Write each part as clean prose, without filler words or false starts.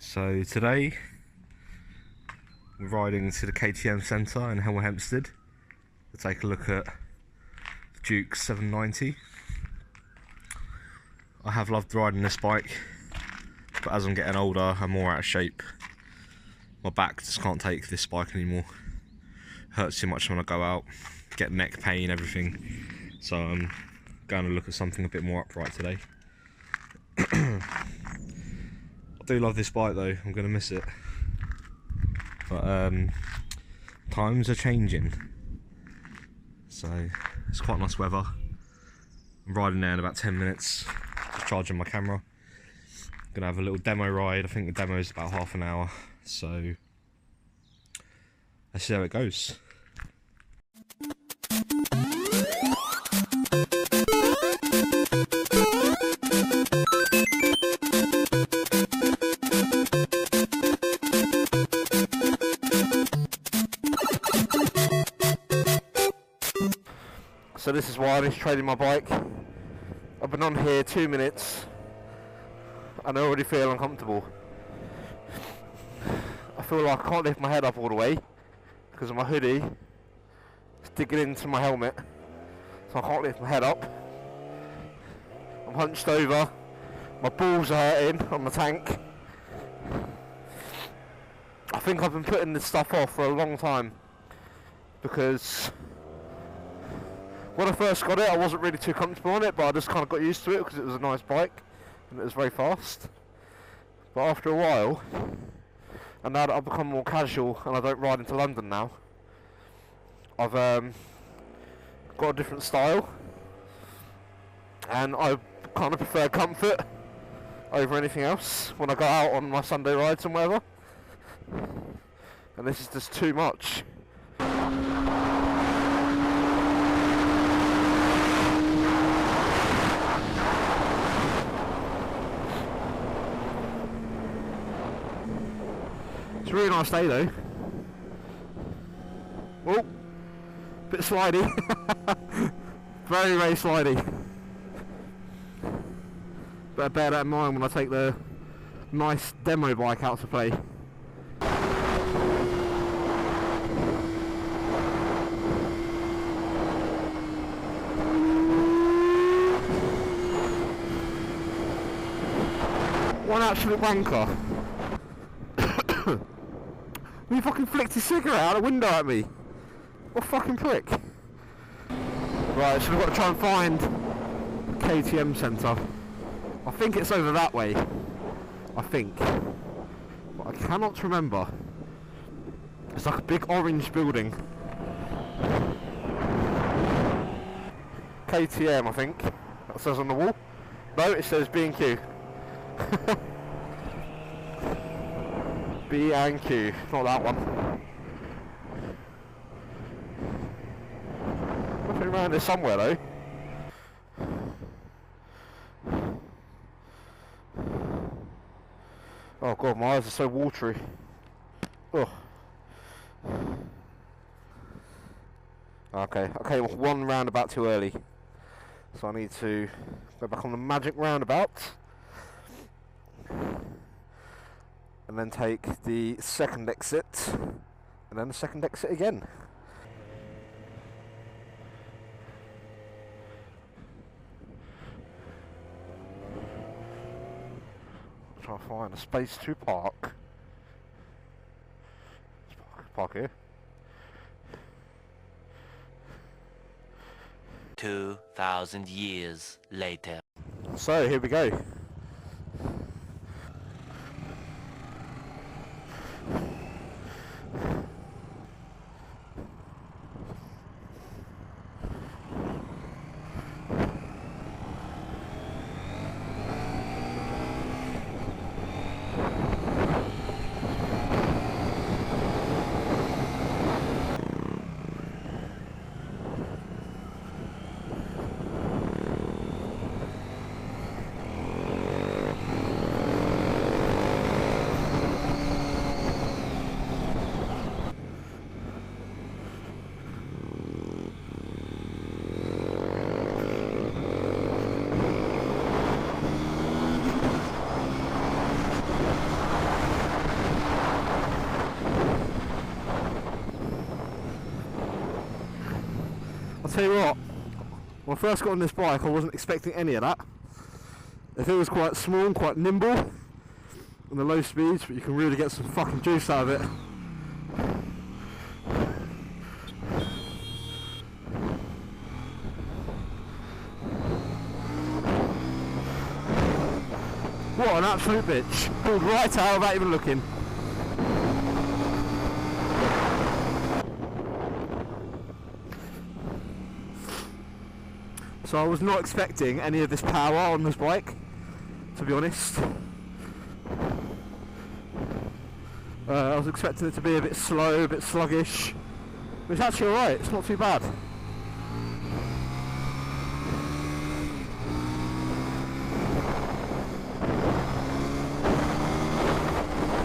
So today we're riding to the KTM centre in Hemel Hempstead to take a look at the Duke 790. I have loved riding this bike, but as I'm getting older I'm more out of shape. My back just can't take this bike anymore. It hurts too much when I go out, get neck pain, everything. So I'm going to look at something a bit more upright today. I do love this bike though, I'm going to miss it. But times are changing. So it's quite nice weather. I'm riding there in about 10 minutes, just charging my camera. I'm going to have a little demo ride. I think the demo is about half an hour. So let's see how it goes. So this is why I'm trading my bike. I've been on here 2 minutes and I already feel uncomfortable. I feel like I can't lift my head up all the way because of my hoodie. It's digging into my helmet, so I can't lift my head up. I'm hunched over, my balls are hurting on the tank. I think I've been putting this stuff off for a long time because when I first got it I wasn't really too comfortable on it, but I just kind of got used to it because it was a nice bike and it was very fast. But after a while, and now that I've become more casual and I don't ride into London now, I've got a different style and I kind of prefer comfort over anything else when I go out on my Sunday rides and whatever. And this is just too much. It's a really nice day though. Oh, bit slidey. Very, very slidey. Better bear that in mind when I take the nice demo bike out to play. One absolute wanker. He fucking flicked his cigarette out the window at me. What a fucking prick. Right, so we've got to try and find the KTM centre. I think it's over that way. I think. But I cannot remember. It's like a big orange building. KTM, I think. That says on the wall. No, it says B&Q. B&Q, not that one. Nothing around here somewhere though. Oh god, my eyes are so watery. Oh. Okay, I came off one roundabout too early. So I need to go back on the magic roundabout. And then take the second exit, and then the second exit again. Try to find a space to park. Let's park here. 2,000 years later. So here we go. tell you what, when I first got on this bike I wasn't expecting any of that. If it was quite small and quite nimble on the low speeds, but you can really get some fucking juice out of it. What an absolute bitch. Pulled right out without even looking. So I was not expecting any of this power on this bike, to be honest. I was expecting it to be a bit slow, a bit sluggish. But it's actually alright, it's not too bad.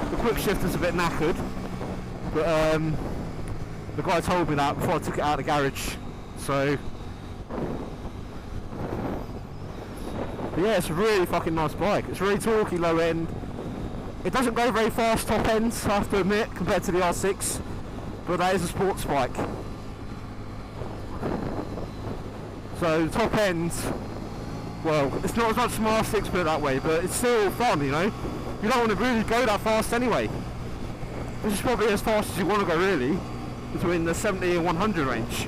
The quick shifter's a bit knackered, but the guy told me that before I took it out of the garage. So but yeah, it's a really fucking nice bike. It's really torquey low end. It doesn't go very fast top end, I have to admit, compared to the R6, but that is a sports bike. So the top end, well, it's not as much as my R6, put it that way, but it's still fun, you know. You don't want to really go that fast anyway. This is probably as fast as you want to go, really, between the 70 and 100 range.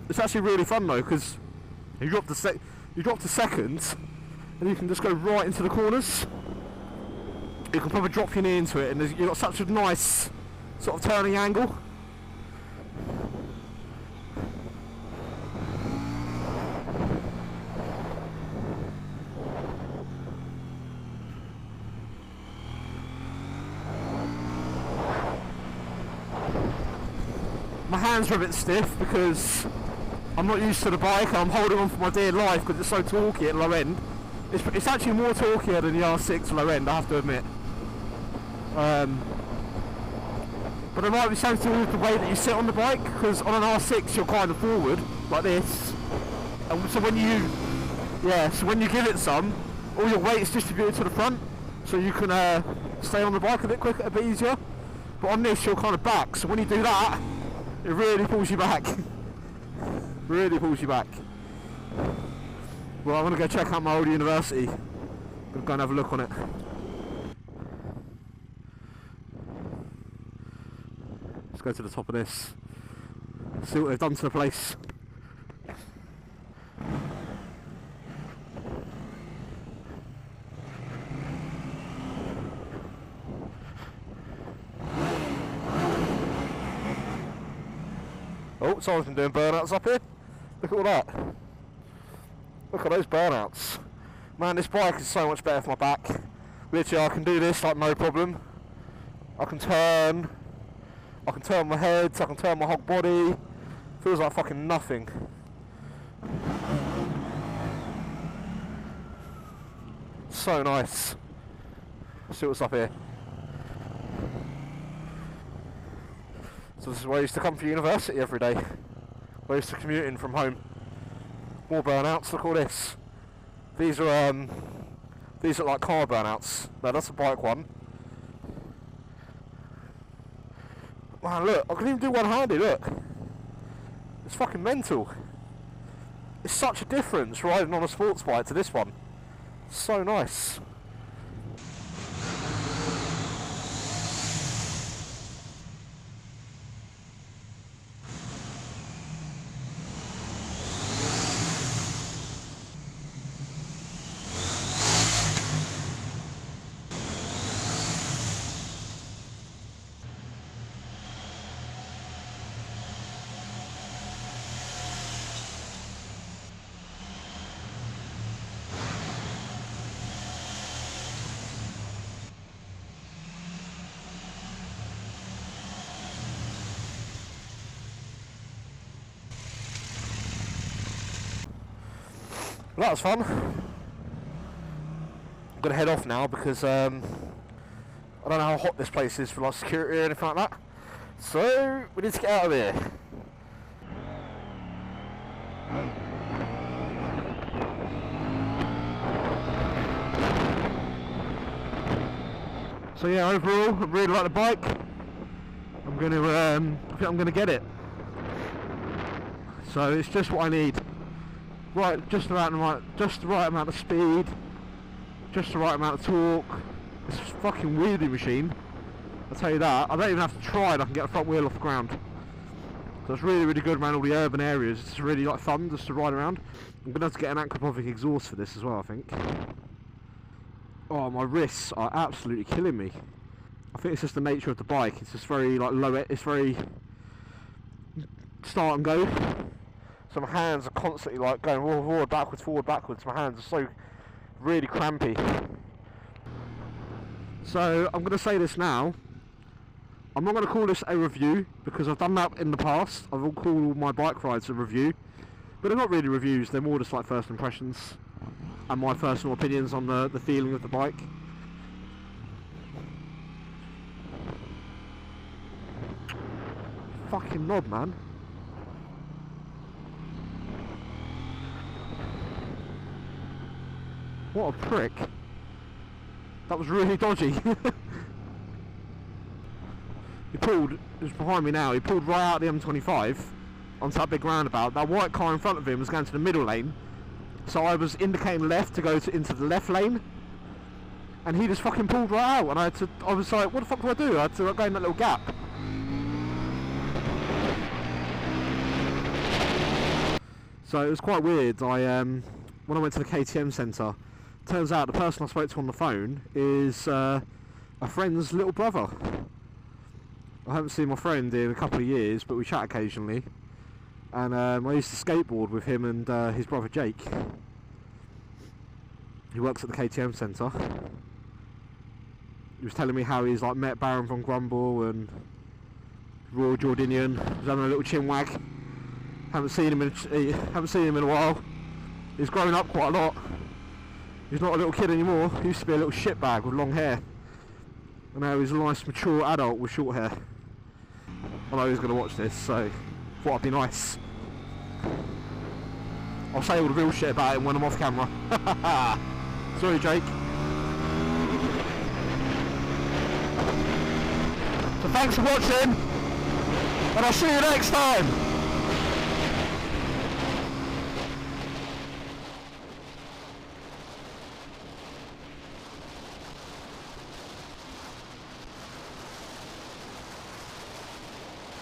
It's actually really fun though, because you drop to seconds and you can just go right into the corners. You can probably drop your knee into it, and you've got such a nice sort of turning angle. My hands are a bit stiff because I'm not used to the bike, and I'm holding on for my dear life because it's so torquey at low end. It's actually more torqueier than the R6 low end, I have to admit. But there might be something to do with the way that you sit on the bike, because on an R6 you're kind of forward, like this. And so when you give it some, all your weight is distributed to the front, so you can stay on the bike a bit quicker, a bit easier. But on this you're kind of back, so when you do that, it really pulls you back. Really pulls you back. Well, I'm going to go check out my old university. I'm going to go and have a look on it. Let's go to the top of this. See what they've done to the place. Oh, someone's been doing burnouts up here. Look at all that. Look at those burnouts. Man, this bike is so much better for my back. Literally, I can do this like no problem. I can turn my head, I can turn my whole body. Feels like fucking nothing. So nice. Let's see what's up here. So this is where I used to come for university every day. I used to commute in from home. More burnouts, look at all this. These are like car burnouts. No, that's a bike one. Man, look, I can even do one-handed, look. It's fucking mental. It's such a difference riding on a sports bike to this one. So nice. Well, that was fun. I'm going to head off now because I don't know how hot this place is for like security or anything like that. So we need to get out of here. So yeah, overall I really like the bike. I'm I think I'm gonna get it. So it's just what I need. Right, just the right amount of speed, just the right amount of torque. It's a fucking wheelie machine, I'll tell you that. I don't even have to try it, I can get a front wheel off the ground. So it's really, really good around all the urban areas. It's really like fun just to ride around. I'm gonna have to get an anthropovic exhaust for this as well, I think. Oh, my wrists are absolutely killing me. I think it's just the nature of the bike. It's just very like low. It's very start and go. So my hands are constantly like going forward, backwards. My hands are so really crampy. So I'm going to say this now. I'm not going to call this a review because I've done that in the past. I've called all my bike rides a review, but they're not really reviews. They're more just like first impressions and my personal opinions on the feeling of the bike. Fucking knob, man. What a prick. That was really dodgy. He pulled, it was behind me now, he pulled right out the M25 onto that big roundabout. That white car in front of him was going to the middle lane, so I was indicating left to go into the left lane, and he just fucking pulled right out, and I was like, what the fuck do I do? I had to go in that little gap. So it was quite weird. When I went to the KTM centre, turns out the person I spoke to on the phone is a friend's little brother. I haven't seen my friend in a couple of years, but we chat occasionally. And I used to skateboard with him and his brother Jake. He works at the KTM centre. He was telling me how he's like met Baron von Grumble and Royal Jordanian. He was having a little chin wag. Haven't seen him in a while. He's grown up quite a lot. He's not a little kid anymore. He used to be a little shitbag with long hair. And now he's a nice mature adult with short hair. I know he's going to watch this, so thought I'd be nice. I'll say all the real shit about him when I'm off camera. Sorry, Jake. So thanks for watching, and I'll see you next time.